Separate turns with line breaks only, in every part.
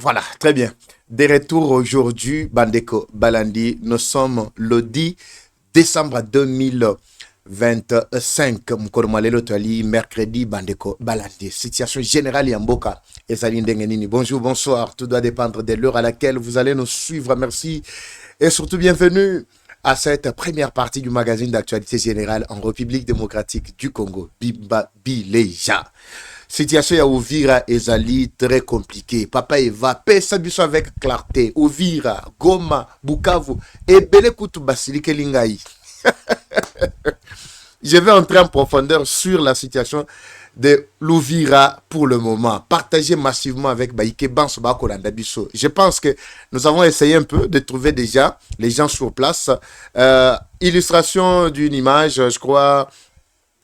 Voilà, très bien. De retour aujourd'hui, Bandeko Balandi. Nous sommes le 10 décembre 2025. Mkoromalelo Tali, mercredi, Bandeko Balandi. Situation générale Yamboka. Et Saline Dengenini. Bonjour, bonsoir. Tout doit dépendre de l'heure à laquelle vous allez nous suivre. Merci. Et surtout, bienvenue à cette première partie du magazine d'actualité générale en République démocratique du Congo. Bimba Bileja. Situation ya Uvira ezali très compliqué. Papa Eva pesa biso avec clarté. Uvira, Goma, Bukavu et Bele Kutu Basilike Lingai. Je vais entrer en profondeur sur la situation de l'Uvira pour le moment. Partagez massivement avec Baïke Bansoba Kolanda Biso. Je pense que nous avons essayé un peu de trouver déjà les gens sur place. Illustration d'une image, je crois.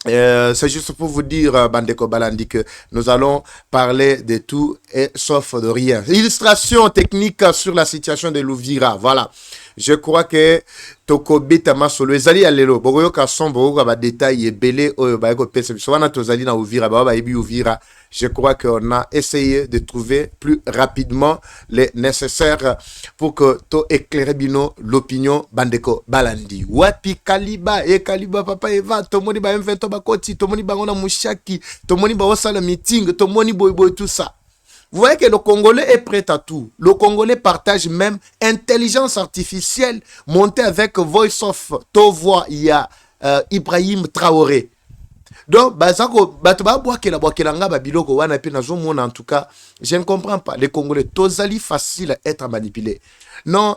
C'est juste pour vous dire, Bandeko Balandi, que nous allons parler de tout et sauf de rien. Illustration technique sur la situation de l'Uvira. Voilà. Je crois que Tokobita Masolo, Ezali Alelo, Bogoyoka Son, Bogoyoka ba détail et belé, Bayako Pese, Soana Tozali na Uvira, Baba Ibi Uvira. Je crois qu'on a essayé de trouver plus rapidement les nécessaires pour que to éclairer bino l'opinion Bandeko Balandi. Wapi Kaliba et Kaliba Papa Eva, Tomoni ba M20 Bakoti, Tomoni Bangona Mouchaki, Tomoni ba Osala meeting, Tomoni Boy tout ça. Vous voyez que le Congolais est prêt à tout. Le Congolais partage même intelligence artificielle montée avec Voice of Tovoix. Il y a Ibrahim Traoré. Donc, en tout cas, je ne comprends pas. Les Congolais, tozali facile à être manipulé. Non,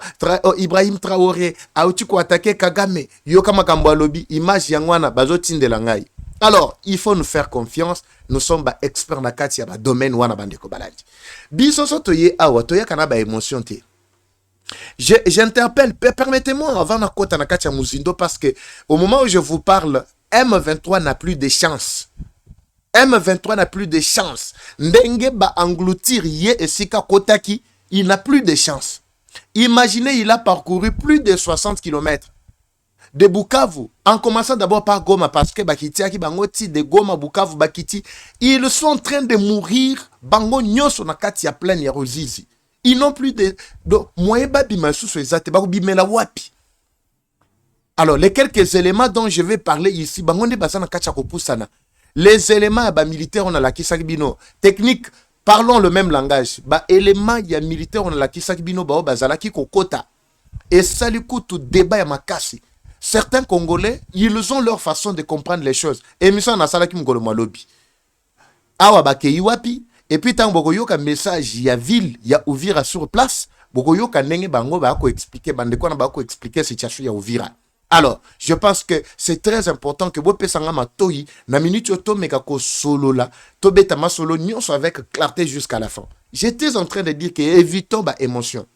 Ibrahim Traoré, Aouti attaquer Kagame, Yokama Kambalobi, image Yangwana, Bazotin de Langai. Alors, il faut nous faire confiance. Nous sommes experts dans le domaine wana bandeko balandi. Biso soto ye awa toya kana ba émotion te. J'interpelle, permettez-moi avant na kota na katia muzindo parce que au moment où je vous parle, M23 n'a plus de chance. M23 n'a plus de chance. Ndenge ba engloutir ye esika kotaki, il n'a plus de chance. Imaginez, il a parcouru plus de 60 km. De Bukavu, en commençant d'abord par Goma, parce que Bakiti, Bangoti, de Goma, Bukavu, Bakiti, ils sont en train de mourir. Bango Nyos, on a kati ya plein ya Rozizi. Ils n'ont plus de moyens babimasu sur les até, bimela wapi. Alors, les quelques éléments dont je vais parler ici, Bangonde Basana Kachako Poussana. Les éléments militaires, on a la Kisakbino. Technique, parlons le même langage. Éléments militaires, on a la Kisakbino, Bazalaki Kokota. Et ça lui coûte tout débat à Makasi. Certains Congolais, ils ont leur façon de comprendre les choses. Et mission na sala ki mgolo malobi. Awa bakei wapi et puis tant bokoyo ka message ya ville ya Uvira sur place, bokoyo ka ndenge bango ba ko expliquer bandeko na ba ko expliquer situation ya Uvira. Alors, je pense que c'est très important que bo pesanga matoyi na minute oto meka ko solo la, to beta ma solo nyonso avec clarté jusqu'à la fin. J'étais en train de dire que évitons ba émotion.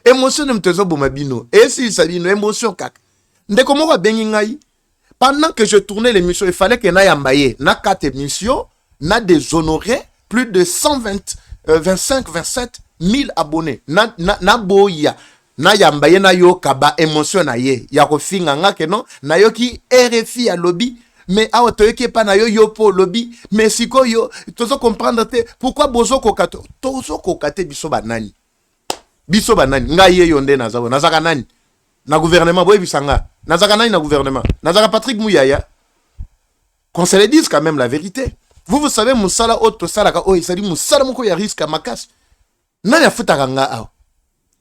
Émotion de mtezo bomabino. Et si ça dit une émotion kak. Ndeko moko bengi ngai. Pendant que je tournais l'émission, il fallait que na yambaye na 4 émissions, na déshonoré plus de 27 000 abonnés. Na boya. Na yambaye na yo kaba émotion na ye. Ya kofinga nga ke non. Na yo ki RFI à lobby. Mais awa toyoki pa na yo yopo lobby. Mais siko yo. Tozo comprendre te. Pourquoi bozo kokate. Tozo kokate biso banani. Biso banani ngaye yonde nazako nazaka nani na gouvernement boye bisanga nazaka nani na gouvernement nazaka Patrick Mouyaya qu'on se le dise quand même la vérité. Vous savez musala auto salaka o isali musala moko ya risque makas nani afutaka nga aw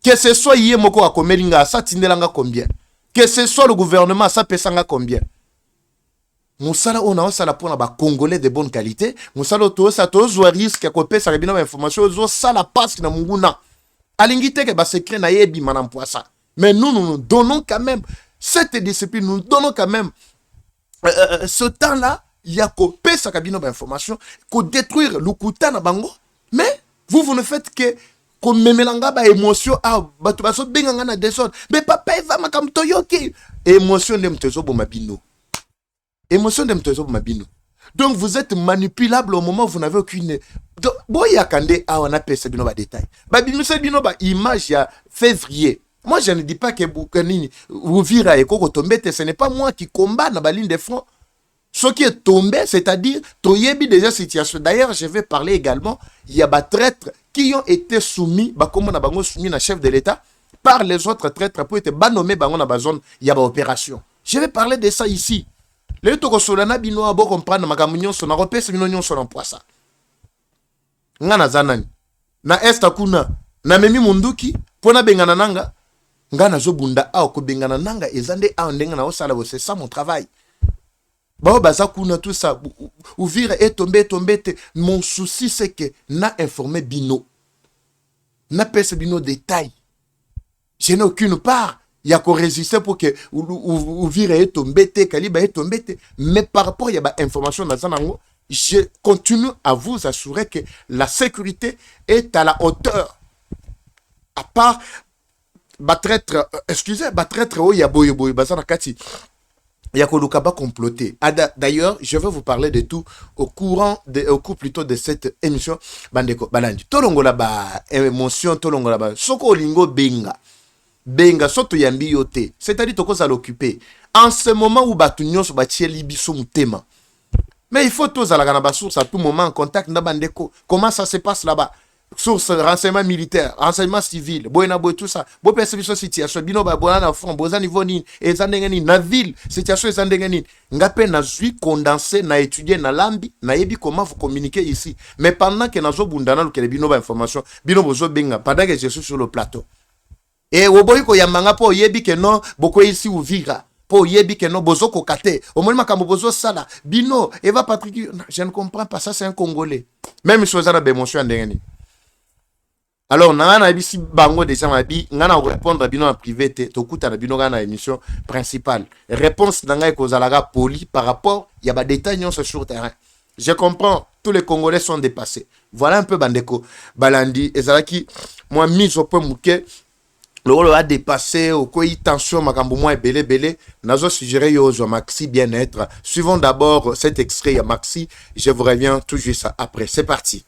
que ce soit yé moko akomelinga sa tindelanga combien que ce soit le gouvernement sa pesanga combien musala ona osala pona ba congolais de bonne qualité musala auto sa to zo risque ko pesa bino information zo sala passe na munguna. Alingite que secret na yebi manam poissa. Mais nous donnons quand même cette discipline, nous donnons quand même ce temps-là, il y a qu'on paie sa cabine d'information, qu'on détruire le kuta na bango. Mais vous ne faites que qu'on me mélanga ba émotion ah batubaso benganga na desordre. Mais papa il va makam toyoki. Émotion de mtezo bomabino. Émotion de mtezo bomabino. Donc vous êtes manipulable au moment où vous n'avez aucune. Donc, boya kande a on appelle ça bino ba détail. Ba bino c'est bino ba image ya février. Moi je ne dis pas que Bukanini Uvira et Koko Tombete, ce n'est pas moi qui combat na ba ligne de front. Ce qui est tombé, c'est-à-dire, toyebi déjà situation. D'ailleurs, je vais parler également, il y a des traîtres qui ont été soumis, comme on a soumis à chef de l'État, par les autres traîtres pour être nommés dans la zone, il y a des opérations. Je vais parler de ça ici. Les tokosolana bino abo comprendre makamunyon son repese bino nyon son empoisa. Ngana zanani. Na esta kuna na memi munduki pona bengana nanga ngana zo bunda a ko bengana nanga ezande a ndenga na osala bo c'est ça mon travail. Ba baza kuna tout ça ouvrir et tomber mon souci c'est que na informé bino. Na pese bino détail. Je n'ai aucune part. Il y a qu'on résister pour que ouvrir et tomber calibre et tomber mais par rapport il y a des informations dans ça je continue à vous assurer que la sécurité est à la hauteur à part battre oh ya boy bazana kati il y a qu'on pas comploter. D'ailleurs je vais vous parler de tout au cours plutôt de cette émission bandeko balandi tolongola ba émotion tolongola ba soko lingo benga soto yambi yote c'est-à-dire tokoza l'occuper en ce moment où batu nyonso batie libiso mutema mais il faut tous ala kana ba source à tout moment en contact na bandeko comment ça se passe là-bas source renseignement militaire renseignement civil boyna boy tout ça bo perception situation bino ba bona na front boza niveau ni ezandengeni na ville situation ezandengeni ngape na zui condensé na étudier na lambi na yebi comment vous communiquer ici mais pendant que nazo bundana lokele bino ba information bino bozo benga pendant que je suis sur le plateau. Et oboyi ko yambanga po yebi ke non boko ici Uvira po yebi ke non bozo ko kate au moins makambo bozo sala bino Eva Patrick je ne comprends pas ça c'est un Congolais même chose na bémotion ndengeni alors na bisi bango déjà na bi ngana répondre bino en privé to kuta na bino na émission principale réponse nanga ko zalaga poli par rapport il y a des détails sur terrain je comprends tous les Congolais sont dépassés voilà un peu bandeko balandi ezalaki moi mise au point muke le rôle a dépassé au quoi tension makambo moi belé nazo suggérer yo Maxi bien-être suivons d'abord cet extrait à Maxi je vous reviens tout juste après c'est parti.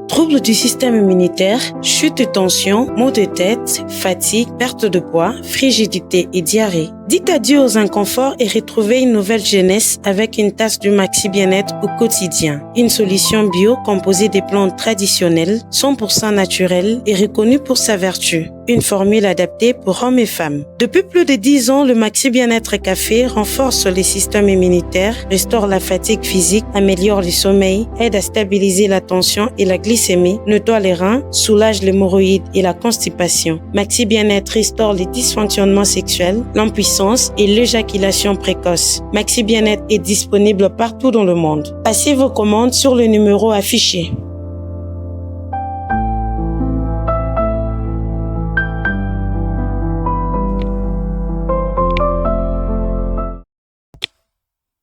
Troubles du système immunitaire, chute de tension, maux de tête, fatigue, perte de poids, frigidité et diarrhée. Dites adieu aux inconforts et retrouvez une nouvelle jeunesse avec une tasse du Maxi Bien-être au quotidien. Une solution bio composée des plantes traditionnelles, 100% naturelles et reconnue pour sa vertu. Une formule adaptée pour hommes et femmes. Depuis plus de 10 ans, le Maxi Bien-être Café renforce les systèmes immunitaires, restaure la fatigue physique, améliore le sommeil, aide à stabiliser la tension et la glycémie, nettoie les reins, soulage l'hémorroïde et la constipation. Maxi Bien-être restaure les dysfonctionnements sexuels, l'impuissance et l'éjaculation précoce. Maxi Bien-être est disponible partout dans le monde. Passez vos commandes sur le numéro affiché.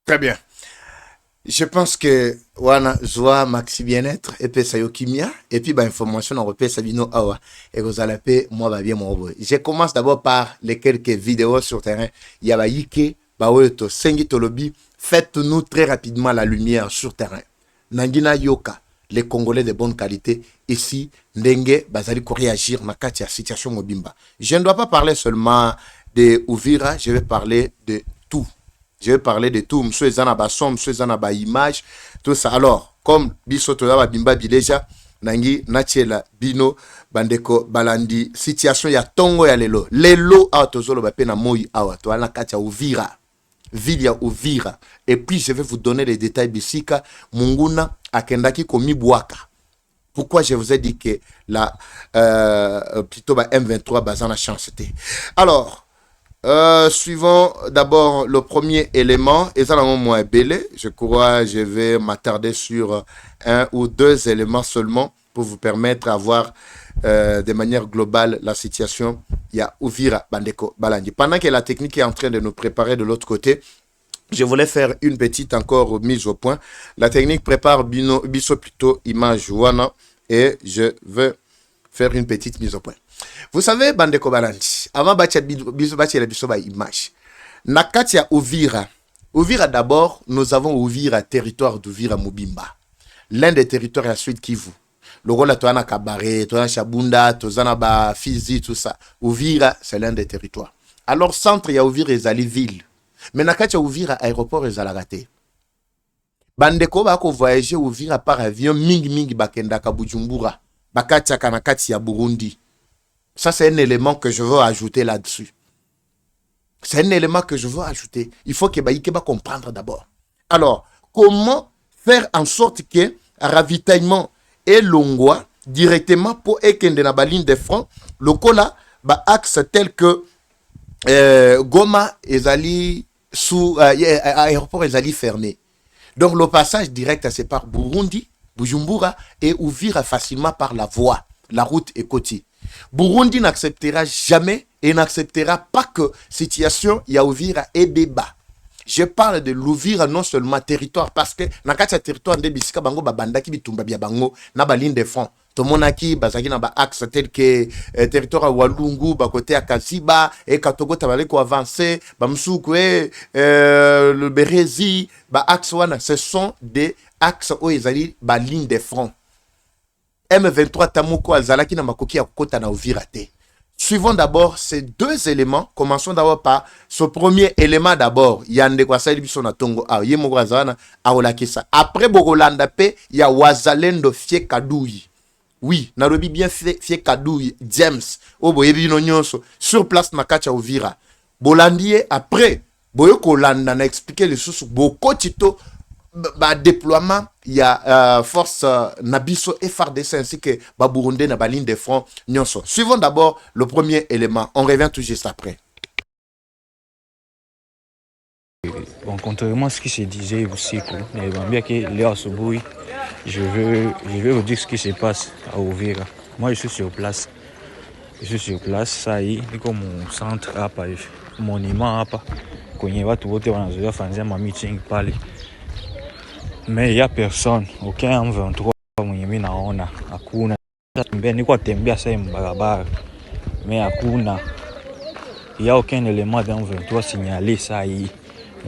Très bien. Je pense que wana joie Maxi Bien-être et puis ça kimia et puis information on repère Sabino awa et vous allez payer moi va bien mon boy. Je commence d'abord par les quelques vidéos sur terrain. Il y a yike baweto sengi tolobi faites-nous très rapidement la lumière sur terrain. Nangina yoka les Congolais de bonne qualité ici ndenge bazali ko réagir na kati ya situation mobimba. Je ne dois pas parler seulement de Uvira, je vais parler de tout. Je vais parler de tout. Monsieur Zanaba son, monsieur Zanaba image, tout ça. Alors, comme Bisoto Zaba Bimba Bileja, Nangi, Nachela, Bino, Bandeko, Balandi, situation ya Tongo ya Lelo. Lelo, Aotozolo, Bapena Moi, Awato, Alakatia, Uvira. Vilia Uvira. Et puis, je vais vous donner les détails Bisika, Munguna, Akendaki, Komi Bouaka. Pourquoi je vous ai dit que la, plutôt, M23, Bazana chanceté. Alors, suivons d'abord le premier élément et ça moins belé. Je crois je vais m'attarder sur un ou deux éléments seulement pour vous permettre d'avoir de manière globale la situation. Il y a Uvira Bandeko Balandi. Pendant que la technique est en train de nous préparer de l'autre côté, je voulais faire une petite encore mise au point. La technique prépare biso plutôt image wana et je veux faire une petite mise au point. Vous savez, Bandeko Balandi, avant biso ba image. Nakatia Uvira. Uvira d'abord, nous avons Uvira, territoire d'Uvira Mobimba. L'un des territoires à Sud Kivu. Le rôle à Toana Kabare, Toana Chabunda, Tozana Ba Fizi, tout ça. Uvira, c'est l'un des territoires. Alors, centre, il y a Uvira et Zali ville. Mais Nakatia Uvira, aéroport et Zalagate. bandeko bako voyager Uvira par avion mingi bakendaka Bujumbura bakatiaka na kati ya Burundi. Ça c'est un élément que je veux ajouter là-dessus. C'est un élément que je veux ajouter. Il faut que Baïkeba comprendre d'abord. Alors, comment faire en sorte que ravitaillement et longwa directement pour ekende na ligne de front, le cola ba axe tel que Goma ezali sous aéroport ezali fermé. Donc le passage direct c'est par Burundi, Bujumbura et Uvira facilement par la voie, la route est côtier. Burundi n'acceptera jamais et n'acceptera pas que situation ya Uvira et débat. Je parle de l'Uvira non seulement territoire parce que na kati ya territoire de bisika bango babandaki bitumba bia bango na ba ligne de front. Tomonaki bazaki na ba axe tel que territoire Walungu ba côté ya Kaziba et Katogo tabale ko avancer ba Msuku le Berezi ba axe wana ce sont des axes où ezali ba ligne de front. M23 Tamoko azalaki na makoki ya kota na Uvira te. Suivons d'abord ces deux éléments. Commençons d'abord par ce premier élément d'abord. Yande kwa sa biso na tongo a ye moko azana a olakisa. Après Bogolanda pe ya Wazalendo fie Kadouyi. Oui, narobi bien fie Kadouyi James obo yebi no nyonso sur place na kacha Uvira. Bolandie après boyo kolanda na expliquer les sources boko tito ba déploiement il y a force Nabiso et FARDC ainsi que ba Burundi na ba ligne de front nyonso. Suivons d'abord le premier élément. On revient tout juste après.
Bon, contrairement à ce qui se disait aussi, bien que Léa Soboui, je vais vous dire ce qui se passe à Uvira. Moi, je suis sur place. Ça y est, comme mon centre à mon imam à pas. Quand il va tout voter, on a fait un meeting parler. Mais il n'y a personne, aucun M23 mwenye naona hakuna. Niko tembea sasa barabara, mais hakuna. Il n'y a aucun élément d'un M23 signalé ça y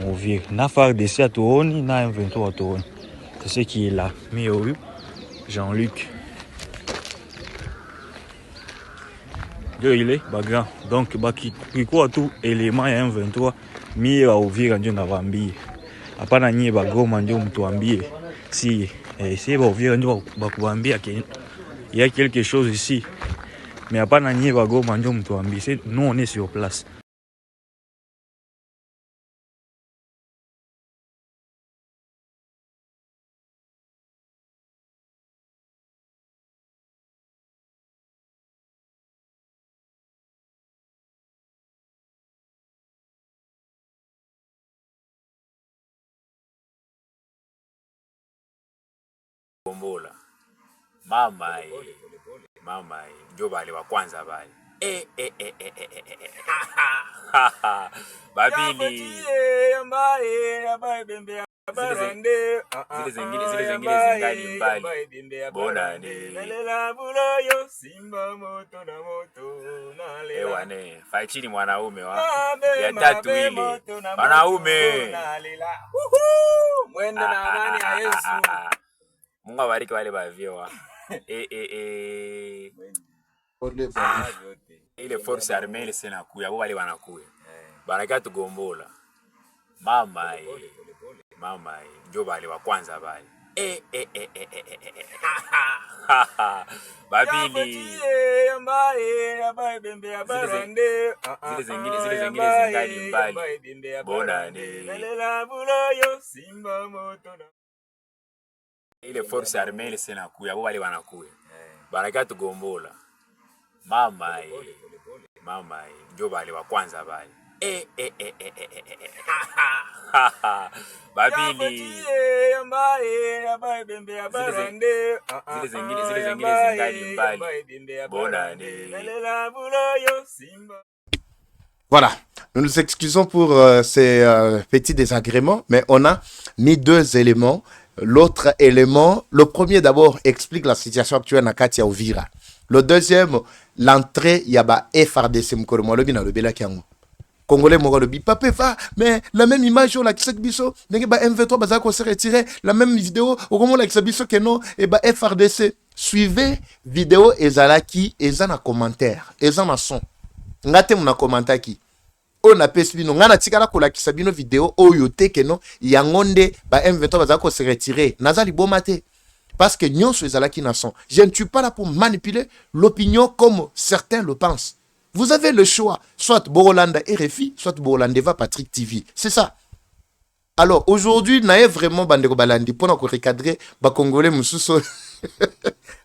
Uvira. Na FARDC à Touroni, na M23 à Touroni. C'est ce qui est là. Mais oui, Jean-Luc. Il est bagrand. Donc quoi tout élément ya M23 mi à Uvira ndio navambia. Hapana nyie bagoma ndio mtuambie si si Uvira ndio bakubambia qu'il y a quelque chose ici, mais hapana nyie bagoma ndio mtuambie. Nous on est sur place.
Gombola mama ndio bale wa kwanza bale babili zile zingine zingali mbali bona ni ewane faichini mwanaume wa ya tatu ile mwanaume mwendo na amani ya Yesu. Mungu abariki wale bavyewa. Ile force armée ile sena kuya bo wale wanakuya. Baraka tugombola. Mama ndio bale wa kwanza bale. Babili zile zingine zingali mbali bona ni ile force armée ile sena kuya bo wale wanakuya. Baraka tugombola. Mama ndio bale wa kwanza bale. Babili zile zingine zingali mbali bona ni.
Voilà, nous nous excusons pour ces petits désagréments, mais on a mis deux éléments. L'autre élément, le premier d'abord explique la situation actuelle à Katia Uvira. Le deuxième, l'entrée, il y a FARDC Mkoro le bina le bela kiango. Congolais moko le bi papa va, mais la même image la kisek biso, nenge ba M23 baza ko se retirer, la même vidéo au comment la kisek biso que non et ba FARDC. Suivez vidéo ezalaki ezana commentaire, ezana son. Ngate muna commentaire qui on a pesbino ngana tikala ko la kisabino vidéo oyo te keno yangonde ba M23 baza ko se retirer nazali bomate parce que nyonso ezalaki nason. Je ne suis pas là pour manipuler l'opinion comme certains le pensent. Vous avez le choix, soit Borolanda RFI, soit Borolandeva Patrick TV. C'est ça. Alors, aujourd'hui, nae vraiment bandeko balandi pour nous recadrer ba congolais mususo.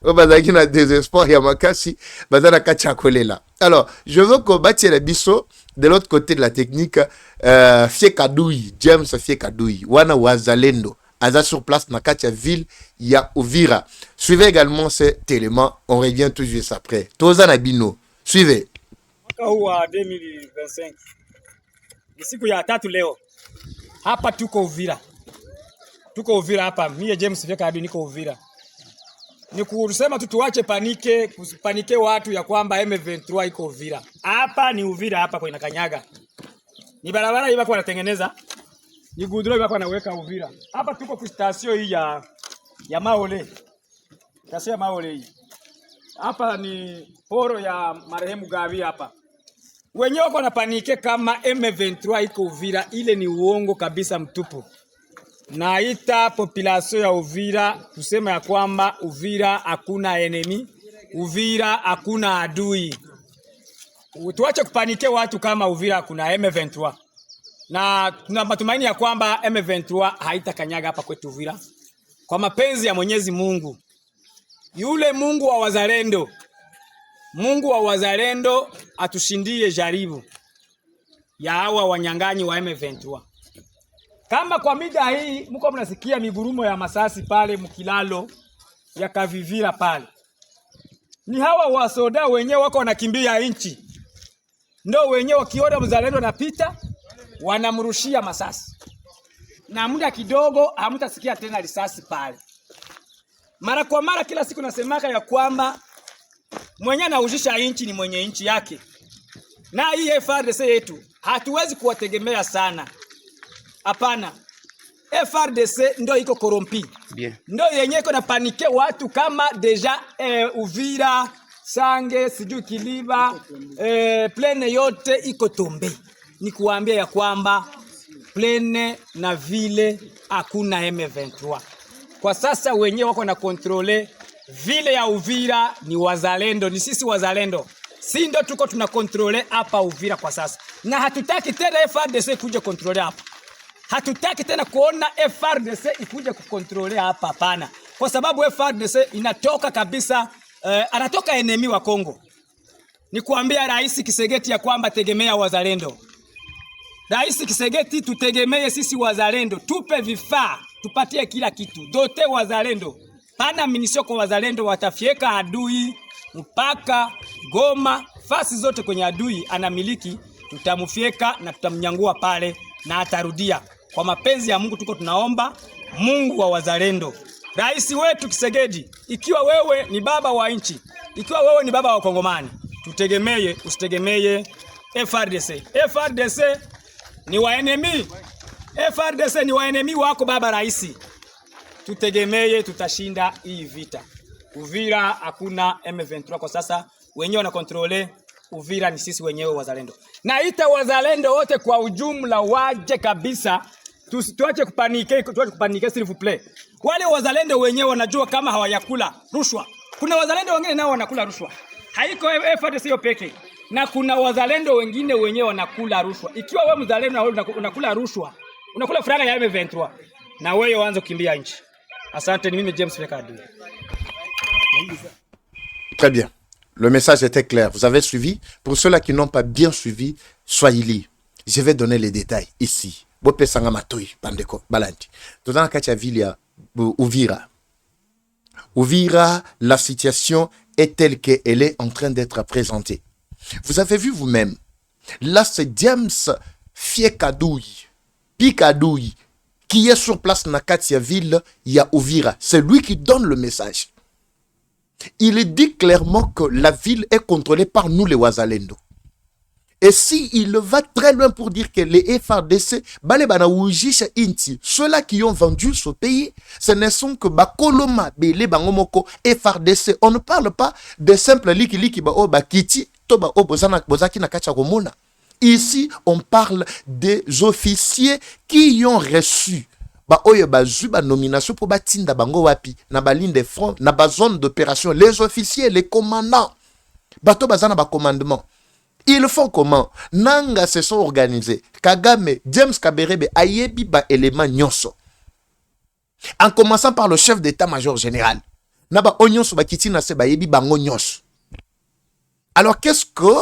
Bazaki na désespoir ya makasi, bazana kacha kolela. Alors, je veux qu'on batte les biso de l'autre côté de la technique, Fiekadoui, James Fiekadoui, wana wazalendo. Aza sur place na katia ville ya Uvira. Suivez également cet élément, on revient tout juste après. Toza Nabino, suivez.
Mwaka 2025 ni siku ya tatu leo hapa tuko Uvira hapa. Mie James Fiekadoui niko Uvira. Ni kusema tu tuache panike watu ya kwamba M23 iko Uvira. Hapa ni Uvira hapa kwa inakanyaga. Ni barabara hiyo wako wanatengeneza. Ni gudro hiyo wako wanaweka Uvira. Hapa tuko kwa station hii ya Maole. Station ya Maole hii. Hapa ni poro ya marehemu Gabi hapa. Wenyewe wako wanapanike kama M23 iko Uvira, ile ni uongo kabisa mtupu. Naita population ya Uvira kusema ya kwamba Uvira hakuna enemy, Uvira hakuna adui. Tuache kupanike watu kama Uvira hakuna M23. Na tuna matumaini ya kwamba M23 haitakanyaga hapa kwetu Uvira. Kwa mapenzi ya Mwenyezi Mungu. Yule Mungu wa wazalendo atushindie jaribu ya hawa wanyang'anyi wa M23. Kama kwa mida hii mko mnasikia migurumo ya masasi pale mkilalo ya Kavivira pale. Ni hawa wasoda wenyewe wako wanakimbia inchi. Ndio wenyewe wakiona mzalendo napita wanamrushia masasi. Na muda kidogo hamtasikia tena risasi pale. Mara kwa mara kila siku nasemaka ya kwamba mwenye anaujisha inchi ni mwenye inchi yake. Na hii FARDC yetu hatuwezi kuwategemea sana. Hapana. FARDC ndio iko korompi. Bien. Ndio yenyewe iko na panike watu kama deja Uvira, Sange, sijui Kiliba, plene yote iko tombe. Ni kuambia ya kwamba plene na vile hakuna M23. Kwa sasa wenyewe wako na kontrole vile ya Uvira ni wazalendo, ni sisi wazalendo. Si ndio tuko tuna kontrole hapa Uvira kwa sasa. Na hatutaki tena FARDC ikuje kontrole hapa. Hatutaki tena kuona FARDC ikuje kukontrole hapa, hapana. Kwa sababu FARDC inatoka kabisa, anatoka enemy wa Kongo. Ni kuambia Rais Kisegeti ya kwamba tegemea wazalendo. Rais Kisegeti tutegemee sisi wazalendo, tupe vifaa, tupatie kila kitu. Dote wazalendo. Pana minisio kwa wazalendo watafieka adui, mpaka, Goma, fasi zote kwenye adui anamiliki, tutamufieka na tutamnyangua pale na atarudia. Kwa mapenzi ya Mungu tuko tunaomba Mungu wa wazalendo. Rais wetu Kisegedi, ikiwa wewe ni baba wa nchi, ikiwa wewe ni baba wa Kongomani, tutegemee, usitegemee FARDC. FARDC ni waenemi. FARDC ni waenemi wako baba rais. Tutegemee, tutashinda hii vita. Uvira hakuna M23 kwa sasa, wenyewe wana kontrole Uvira, ni sisi wenyewe wazalendo. Naita wazalendo wote kwa ujumla waje kabisa. Tuache kupanike s'il vous plaît. Wale wazalendo wenyewe wanajua kama hawayakula rushwa. Kuna wazalendo wengine nao wanakula rushwa. Haiko FARDC hiyo peke. Na kuna wazalendo wengine wenyewe wanakula rushwa. Ikiwa wewe mzalendo unakula rushwa, unakula franga ya M23, na wewe uanze kukimbia nchi. Asante, ni mimi James Fiekadoui.
Très bien. Le message était clair. Vous avez suivi. Pour ceux-là qui n'ont pas bien suivi, soyez libres. Je vais donner les détails ici. Bope sanga matoi bandeko balanti. Dans la katia ville ya Uvira. Uvira, la situation est telle qu'elle est en train d'être présentée. Vous avez vu vous-même. Là, c'est James Fiekadoui, Pikadoui, qui est sur place dans la katia ville ya Uvira. C'est lui qui donne le message. Il dit clairement que la ville est contrôlée par nous les Wazalendo. Et si il va très loin pour dire que les FARDC, ceux-là qui ont vendu ce pays, ce ne sont que Bakoloma, Bele, Bangomoko, FARDC. On ne parle pas de simples liki ba o bakiti, toba o bozaki na kacha romona. Ici, on parle des officiers qui ont reçu oyo bazwi ba nomination pour batinda bango wapi na ba ligne de front na ba zone d'opération, les officiers, les commandants bato bazana ba commandement. Ils font comment? Nanga se sont organisés. Kagame, James Kaberebe ayebi ba élément nyonso. En commençant par le chef d'état-major général. Naba onyonso ba kiti na se ba yebi bango nyonso. Alors qu'est-ce que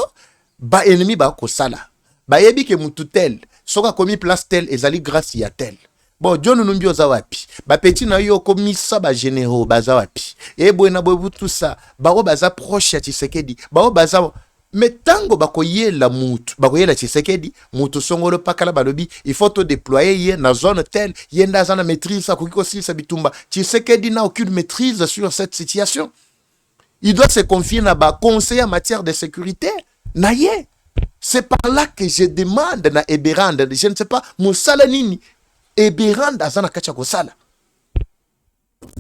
ba ennemi ba ko sala? Ba yebi ke mutu tel, soka komi place tel ezali grâce ya tel. Bon, John Numbio zawapi. Ba petit na yo komisa ba généraux bazawapi. Et boena bobu tout ça. Ba o baza proche ya Tshisekedi. Ba o baza mais tango bakoyela mutu, bakoyela Tshisekedi, mutu songolo pakala balobi, il faut te déployer hier na zone telle, yenda zana maîtrise sa kokiko si sa bitumba. Tshisekedi n'a aucune maîtrise sur cette situation. Il doit se confier na ba conseiller en matière de sécurité. Naye. C'est par là que je demande na Eberand, je ne sais pas, Moussala Nini, Eberand azana kachako sala.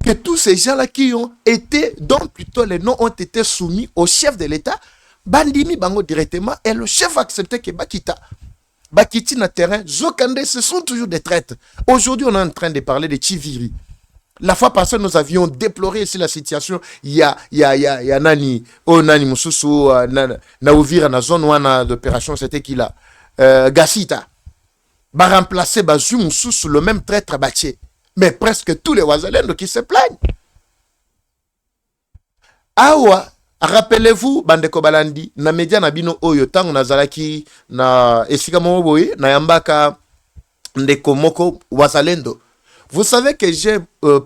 Que tous ces gens-là qui ont été, dont plutôt les noms ont été soumis au chef de l'État, bandimi bango directement, et le chef a accepté que Bakiti na terrain, Zokande, ce sont toujours des traites. Aujourd'hui, on est en train de parler de Chiviri. La fois passée, nous avions déploré ici la situation. Il y a nani, nani mususu, na ouvira na zone wana d'opération, c'était qui là? Gassita. Ba remplacer Bazu mususu, le même traître bâtier. Mais presque tous les Ouazalendo qui se plaignent. Awa, rappelez-vous, Bandeko Balandi, na media na bino oyo, tango na zalaki, na esika moboye, na yambaka, ndeko moko Ouazalendo. Vous savez que j'ai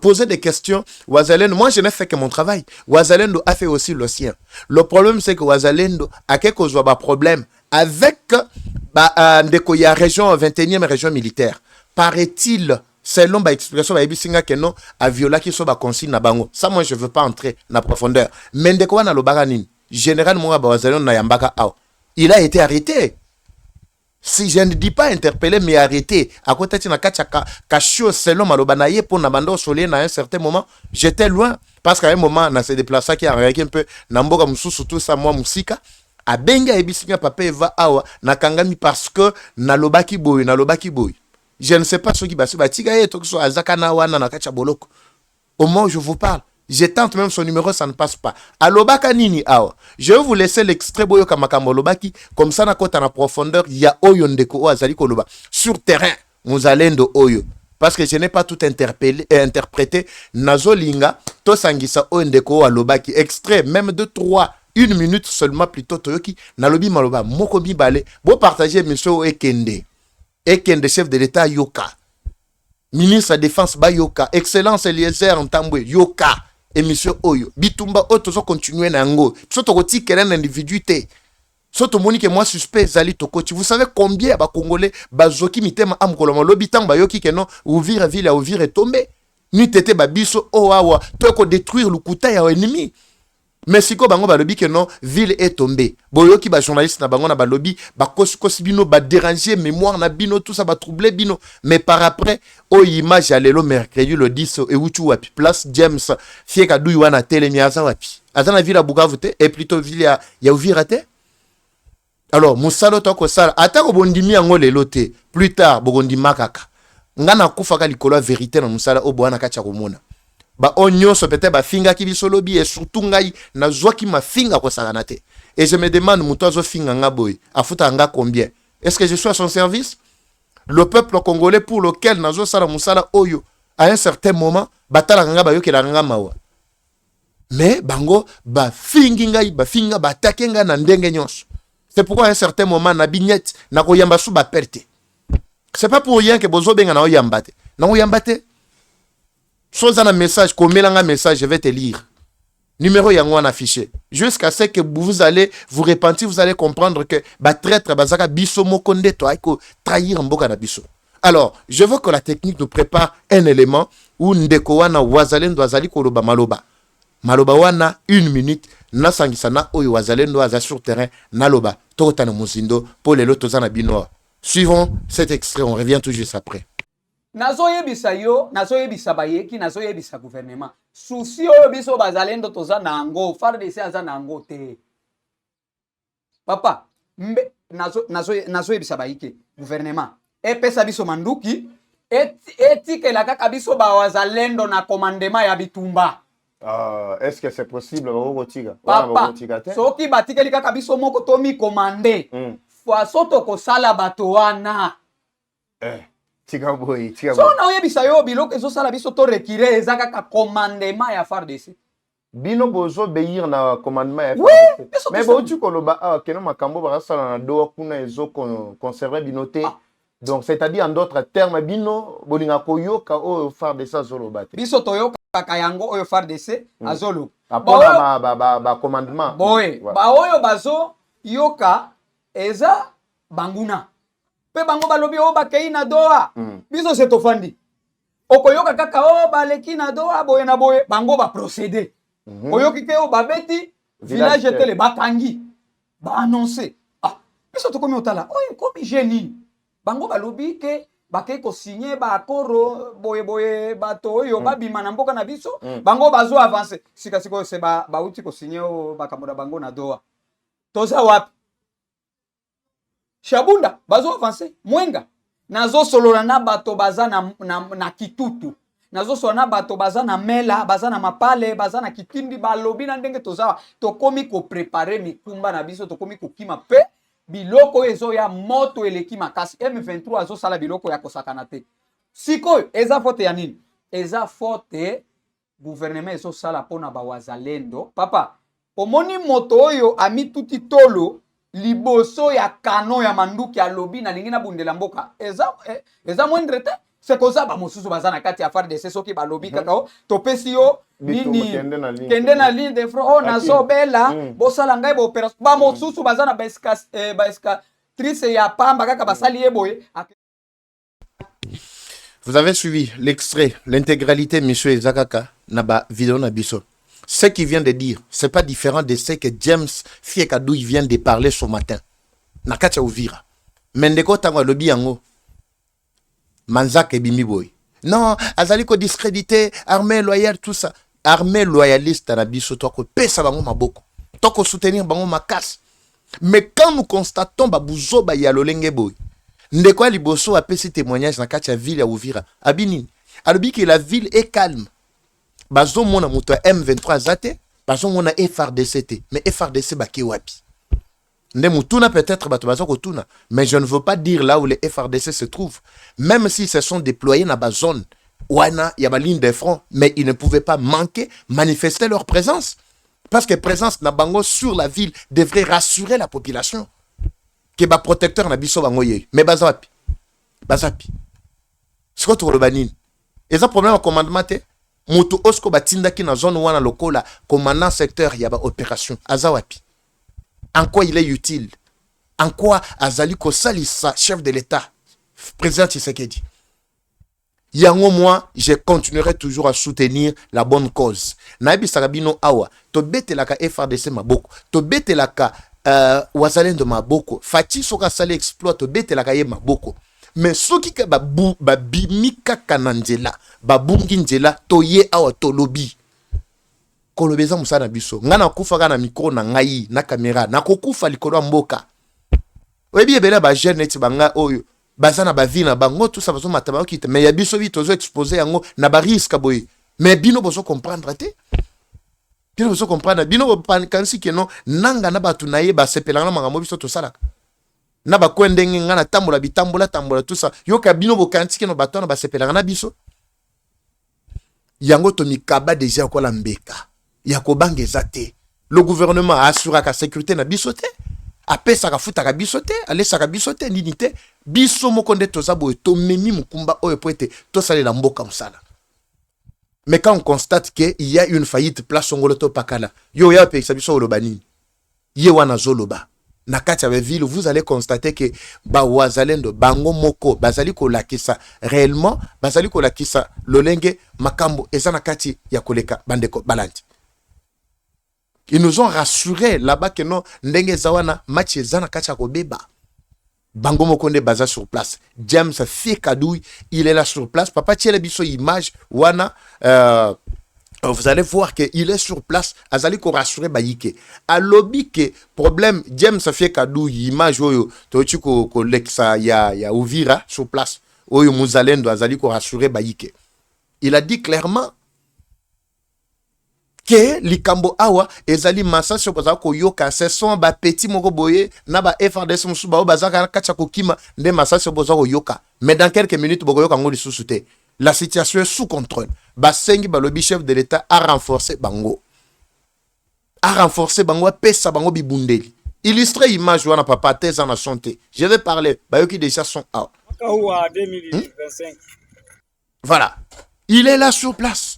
posé des questions. Ouazalendo, moi je n'ai fait que mon travail. Ouazalendo a fait aussi le sien. Le problème c'est que Ouazalendo a quelque chose de problème avec la région 21e région militaire. Paraît-il, selon l'expression de Ebisinga Keno, a violé qui soit consigne na bango. Ça moi je veux pas entrer dans la profondeur. Mais ndeko na lo baganin, général Moura Ouazalendo na yambaka ao. Il a été arrêté. Si je ne dis pas interpeller, mais arrêter, à côté de Kachio, selon Malobanaye, pour Nabando Solé, à un certain moment, j'étais loin. Parce qu'à un moment, on s'est déplacé qui a un peu, Namboga Moussou, surtout ça, moi, Moussika, à Benga et Bisinga, papa, Eva, Awa, Nakangami, parce que Nalobaki Boy. Je ne sais pas ce qui va se passer. Tigaye, Tokso, Azakanawa, Nanakacha Boloko. Au moment où je vous parle, je tente même son numéro, ça ne passe pas. Alobaka Nini Awa. Je vais vous laisser l'extrait Boyo Kamakambo Lobaki. Comme ça, na kota na profondeur, il y a Oyo Ndeko Azali Koloba. Sur terrain, nous allons Oyo. Parce que je n'ai pas tout interprété. Nazolinga, Tosangisa Oyo Ndeko Alobaki. Extrait, même de 3, 1 minute seulement plutôt Toyoki. Nalobi Maloba, Mokobi Bale. Bon partager, monsieur Ekende. Ekende, chef de l'État Yoka. Ministre de la Défense Bayoka. Excellence Eliezer Ntambwe Yoka. Et monsieur Oyo, Bitumba Otozo continuer nango. Soto roti quel individu te. Soto monique moi suspect zali tokoti. Vous savez combien ba Congolais bazoki mitema amkoloma lobitan bayoki keno ouvir ville à ouvir et tomber. Ni tete babiso oawa toko détruire le kuta ya ennemi. Mais si ko bango balobi que non ville est tombée. Boyoki ba journaliste na bango na balobi ba kosi bino ba déranger mémoire na bino tout ça ba troubler bino. Mais par après o image alelo mercredi le 10 et uchu wapi place James fieka douiwa na télé miaza wapi. Azana ville à Bukavu te et plutôt ville ya Uvira te. Alors musalo toko sala atako bondimi yango lelo te. Plus tard bogondi makaka. Ngana kufaka likolo vérité na musala o boana kacha komona. Ba onyo so peut-être ba finga ki bisolobi et surtout ngai na zwa ki ma finga ko saganate. Et je me demande mutozo finga ngaboy afuta nga combien. Est-ce que je suis à son service? Le peuple congolais pour lequel nazo sala musala oyo à un certain moment batala nga ba yoke la nga mawa. Mais bango ba fingi ngai ba finga ba takenga na ndenge nyonso. C'est pourquoi à un certain moment na bignette na ko yamba su ba perte. C'est pas pour rien que bozo benga na oyambate. Na oyambate. Chose un message, comme un message, je vais te lire. Numéro yango affiché. Jusqu'à ce que vous allez vous repentir, vous allez comprendre que ba traître bazaka biso mokonde to aiko trahir mboka na biso. Alors, je veux que la technique nous prépare un élément où ndeko wana wazalendo azali koloba maloba. Maloba wana 1 minute na sangisana oyo wazalendo aza sur terrain naloba. Tokotana muzindo pour les lotos na bino. Suivons cet extrait, on revient tout juste après.
Nazoyebisa yo, nazoyebisa bayeki, nazoyebisa gouvernement. Souci oyo biso bazalendo toza nango, FARDC aza nango te. Papa,
nazo ebisa baike gouvernement epesa biso manduki etikela kaka biso bawazalendo na commandement ya bitumba.
Est-ce que c'est possible
papa soki batikeli kaka biso moko tomi commande faso tokosala bato wana
tika boy
so na oyebisa yo biloko ezosala biso to retire eza kaka commandement ya FARDC.
Bino bozo obéir na commandement ya
FARDC.
Mais bo tu koloba keno makambo barasala na do kuna ezo conserver binoté. Donc c'est-à-dire en d'autres termes bino bolinga koyoka o FARDC azoloba te.
Biso toyoka kayango oyo FARDC azolo.
Ba commandement.
Boy, ba oyo bazo yoka eza banguna. Pe bango balobi o bakei na doa. Biso se tofandi. Okoyoka kaka o baleki na doa boye na boye bango ba procéder. Oyoki ke o babeti village tele bakangi. Ba annoncer. Biso tokomi otala. Oyo komi génie. Bango balobi ke bakei ko signer ba accord boye bato oyo babima na mboka na biso. Bango bazo avancer. Sika siko se ba uti ko signer o bakamoda bango na doa. Toza wapi? Shabunda bazo avancer. Mwenga nazo solola na bato baza na Kitutu. Nazo solola na bato baza na Mela, baza na Mapale, baza na Kitindi balobi na ndenge toza tokomi ko préparer mikumba na biso tokomi ko kima pe biloko ezo ya moto eleki makasi. M23 azo sala biloko ya kosakana te. Sikoyo eza faute ya nini? Eza faute gouvernement ezo sala pona ba wazalendo. Papa, omoni moto oyo ami tuti tolo liboso ya kano ya manduki ya lobi na lingina bundela mboka. Eza moindre te. C'est comme ça ba mosusu bazana kati ya FARDC soki ba lobi kaka topesi yo nini kende na ligne de front nazo bela bosala ngai ba opération ba mosusu bazana ba trice ya pamba kaka basali eboye.
Vous avez suivi l'extrait, l'intégralité, monsieur Zakaka, naba vidéo na biso. Ce qu'il vient de dire, c'est pas différent de ce que James Fiekadou vient de parler ce matin. Nakacha Uvira. Mendeko tangwa lobi yango. Manzak et Bimi Boy. Non, azali ko discréditer, armée loyale, tout ça. Armée loyaliste na biso toko pesa bango maboko. Toko soutenir bango makas. Mais quand nous constatons babuzo ba yalolenge boy. Ndeko liboso a pesi témoignage na kacha ville ya Uvira. Abinini. Alobi que la ville est calme. Bazo mona muto M23 zate, bazo mona FARDC. Mais FARDC baki wapi. Nde mutuna peut-être bato bazo kotuna, mais je ne veux pas dire là où les FARDC se trouvent. Même s'ils se sont déployés dans la zone wana ya ba ligne de front, mais ils ne pouvaient pas manifester leur présence parce que présence na bango sur la ville devrait rassurer la population. Que ba protecteur na biso bango ye. Mais bazapi. C'est quoi le banine? Et ça problème au commandement te mutu osko batinda ki na zone wana lokola commandant secteur ya ba opération azawapi. En quoi il est utile? En quoi Azali Kosalisa, chef de l'État, président Tshisekedi? Yango moi, je continuerai toujours à soutenir la bonne cause. Naibi Sarabino Awa, to bete laka FARDC maboko, to bete laka wazalendo maboko, Fati soka sali exploit, to bete laka ye maboko. Mais soki ka bimika kananjela, babungi njela, to ye awa to lobi. Kolobeza musana biso ngana kufa na micro na ngai na caméra na kokufa likolo mboka oyebi ebele ba jeune ti banga oyo bazana ba vie na bango tout ça bazo mataba okite mais ya biso bi tozo exposer yango na ba risque boy mais bino bozo comprendre te bino bozo comprendre bino kansi ke non nanga na batu na ye ba sepela na manga biso to salaka na ba kwendenge ngana tambola bitambola tambola tout ça yoka bino bo kansi ke no bato na ba sepela na biso yango to mikaba déjà ko la mbeka. Yakobange zate. Le gouvernement a assuré la sécurité na bisote. Apé saka futa ka bisote, ale saka bisote ndinité. Biso mokonde toza boye to memi mukumba oyo poete to sale la mboka musala. Mais quand on constate que il y a une faillite place ngoloto pakala. Yo ya pe sabiso olobani. Ye wana zoloba. Na kati ya ville vous allez constater que ba wazalendo bango moko bazali ko lakisa réellement bazali ko lakisa lolenge makambo ezana kati ya koleka bandeko balanti. Ils nous ont rassuré là-bas que non, ndenge zawana match zana kacha ko beba. Bango Mokonde baza sur place. James Fiekadou, il est là sur place. Papa tiele biso image wana Vous allez voir qu'il est sur place. Azali ko rassurer bayike. A lobby que problème James fait kadou image oyo tochi ko lexa ya Uvira sur place. Oyo muzalendo azali ko rassurer bayike. Il a dit clairement que likambo awa ezali massa sur baza ko yoka ce sont ba petit moko boye na ba FRDC musuba o bazaka kacha kokima nde massa sur baza ko yoka. Mais dans quelques minutes boko yoka ngoli sous-souté. La situation est sous contrôle. Basengi balobi chef de l'État a renforcé bango. A renforcé bango a pesa bango bibundeli. Illustré image wana papa teza na santé. Je vais parler bayoki déjà sont out.
2025.
Voilà. Il est là sur place.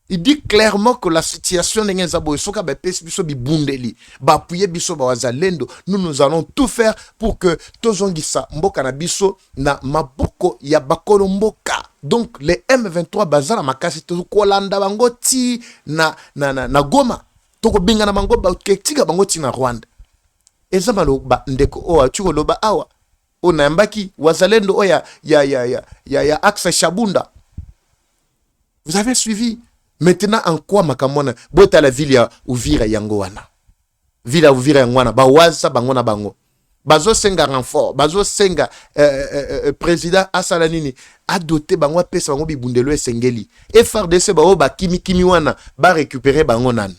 Il dit clairement que la situation n'est pas soka ba pesa biso bibundeli. Ba appuyer biso ba wazalendo. Nous allons tout faire pour que tozongisa mboka na biso na maboko ya bakolo mboka. Donc les M23 bazala makasi to kolanda bango ti na Goma to binga na bango ba ketika bango ti na Rwanda. Eza malo ba ndeko o chuko loba awa o na mbaki wazalendo o ya axe Shabunda. Vous avez suivi. Maintenant en quoi makamona bota la ville ya Uvira yango wana. Ville ya Uvira yango wana ba waza bango na bango. Bazo senga renfort, bazo senga président Asalanini a doté bango pesa bango bibundelo esengeli. FRDC ba kimi wana ba récupérer bango nan.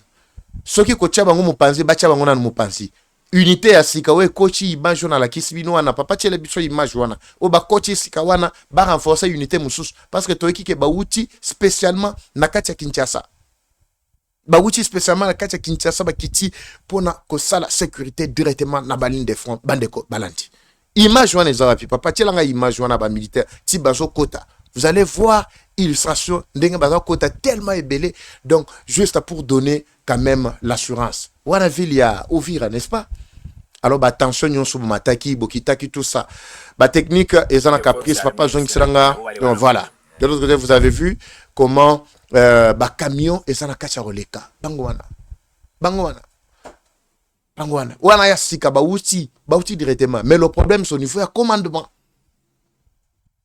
Soki ko tia bango mopanzi ba tia bango nan mopanzi. Unité ya sika we kochi image na la kisibino wana papa tiele biso image wana. O ba kochi sika wana ba renforcer unité mususu parce que toeki ke ba outil spécialement na kati ya Kinshasa. Bauti spécialement la katia Kinshasa bakiti pona ko sala sécurité directement na baline de front bandeko balanti. Image wana ezarapi papa tielanga image wana ba militaire ti bazo kota. Vous allez voir illustration ndenge bazo kota tellement ébélé donc juste pour donner quand même l'assurance. Wana ville ya Uvira n'est-ce pas? Alors bah attention nyonso mataki bokitaki tout ça. Ba technique ezana caprice papa Jean Kisanga voilà. De l'autre côté vous avez vu comment ba camion ezana kacha roleka bangwana wana ya sika ba outil directement mais le problème c'est au niveau ya commandement.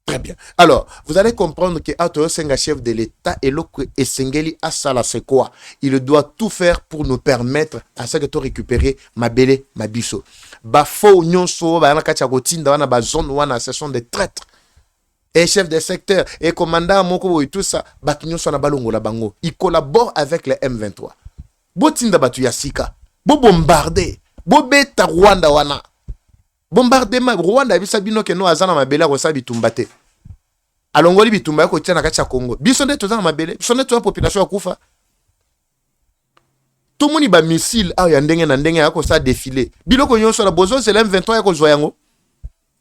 Très bien. Alors, vous allez comprendre que Ato Senga chef de l'État et l'autre Esengeli Asala c'est quoi? Il doit tout faire pour nous permettre à ce que tu récupérer ma belle ma biso. Ba fo nyonso ba na kacha gotinda wana ba zone wana ce sont des traîtres. Et chef de secteur, et commandant moko et tout ça, batunyo sona balongo la bango. Il collabore avec les M23. Botinda batu yasika. Bo bombarder. Bo beta Rwanda wana. Bombardement Rwanda bisa bino ke no azana mabela ko sa bitumbate. Alongoli bitumba ko tia na kati ya Congo. Biso nde tozana mabele, biso nde toza population ya kufa. Tout moni ba missile a ya ndenge na ndenge ya ko sa défiler. Biloko nyonso la bozo c'est l'M23 ya ko zwa yango.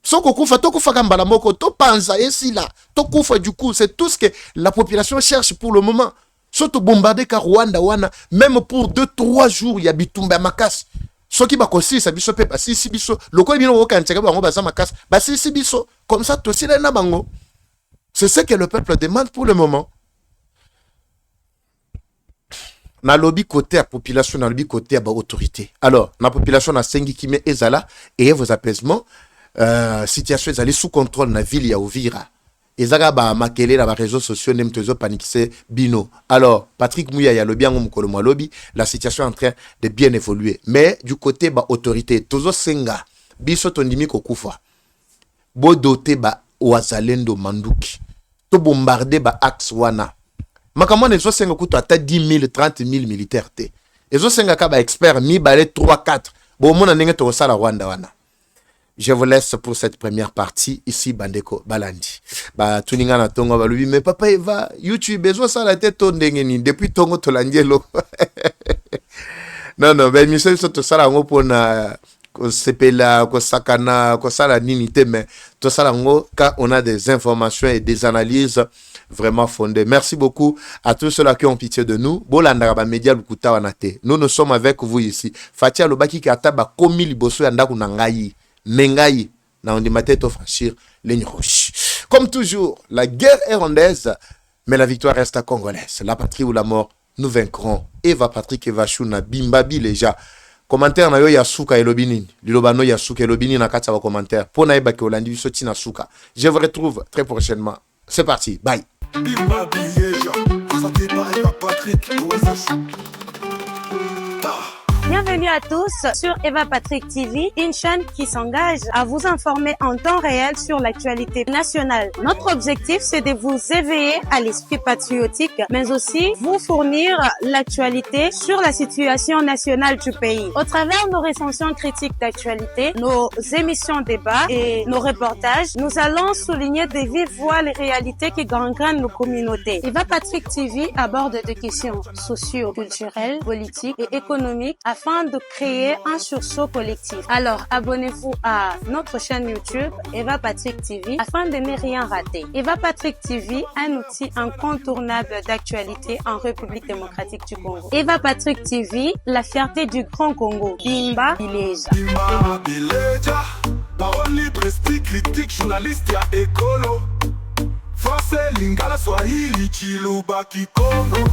Soko kufa to kufa kambala moko to panza esila to kufa du coup c'est tout ce que la population cherche pour le moment. Surtout bombarder ka Rwanda wana même pour 2-3 jours ya bitumba makas. Soki ba kosi sa biso pe ba si biso lokoli bino woka nteka bango ba za makas ba si biso comme ça to sila na bango. C'est ce que le peuple demande pour le moment. Na lobby côté à population na lobby côté à autorité. Alors, na population na sengi kime ezala et vos apaisements situation ezali sous contrôle na ville ya Uvira. Ezaka ba makele na ba réseaux sociaux nem tozo paniquer bino. Alors, Patrick Mouya ya lobby ngo mukolo mwa lobby, la situation est en train de bien évoluer. Mais du côté ba autorité tozo senga biso tondimi kokufa. Bo doté ba wazalendo manduki. To bombarder ba axe wana. Makamon ezo senga kuto ata 10 000 30 000 militaires te. Ezo senga ka ba expert mi balé 3 4. Bo mona ndenge to sala Rwanda wana. Je vous laisse pour cette première partie ici Bandeko Balandi. Ba tuninga na tongo ba lubi mais papa Eva YouTube bezo sala tête to ndenge ni depuis tongo to landielo. Non ben mission to sala ngo pona ko sepela ko sakana ko sala nini te mais to sala ngo quand on a des informations et des analyses vraiment fondées. Merci beaucoup à tous ceux-là qui ont pitié de nous. Bolanda ba media lukuta wanate. Nous sommes avec vous ici. Fatia lobaki ki ata ba komi liboso ya ndaku na ngai. Mengai na on dit to franchir ligne rouge. Comme toujours, la guerre est rondaise, mais la victoire reste congolaise. La patrie ou la mort, nous vaincrons. Eva Patrick Eva Shuna Bimbabi déjà. Commentaire na yo yasuka elobini. Lilobano yasuka elobini na kata wa commentaire. Pona eba ke olandi soti na suka. Je vous retrouve très prochainement. C'est parti. Bye. Bimbabi déjà. Ça t'est pas
Patrick.
Bienvenue à tous sur Eva Patrick TV, une chaîne qui s'engage à vous informer en temps réel sur l'actualité nationale. Notre objectif, c'est de vous éveiller à l'esprit patriotique, mais aussi vous fournir l'actualité sur la situation nationale du pays. Au travers nos recensions critiques d'actualité, nos émissions débats et nos reportages, nous allons souligner de vive voix les réalités qui gangrènent nos communautés. Eva Patrick TV aborde des questions socio-culturelles, politiques et économiques afin de créer un sursaut collectif. Alors, abonnez-vous à notre chaîne YouTube Eva Patrick TV afin de ne rien rater. Eva Patrick TV, un outil incontournable d'actualité en République démocratique du Congo. Eva Patrick TV, la fierté du Grand Congo. Bimba Bileja.
Bimba Bileja. Parole libre, esprit critique, journaliste ya écolo. Français, Lingala, Swahili, Chiluba, Kikongo.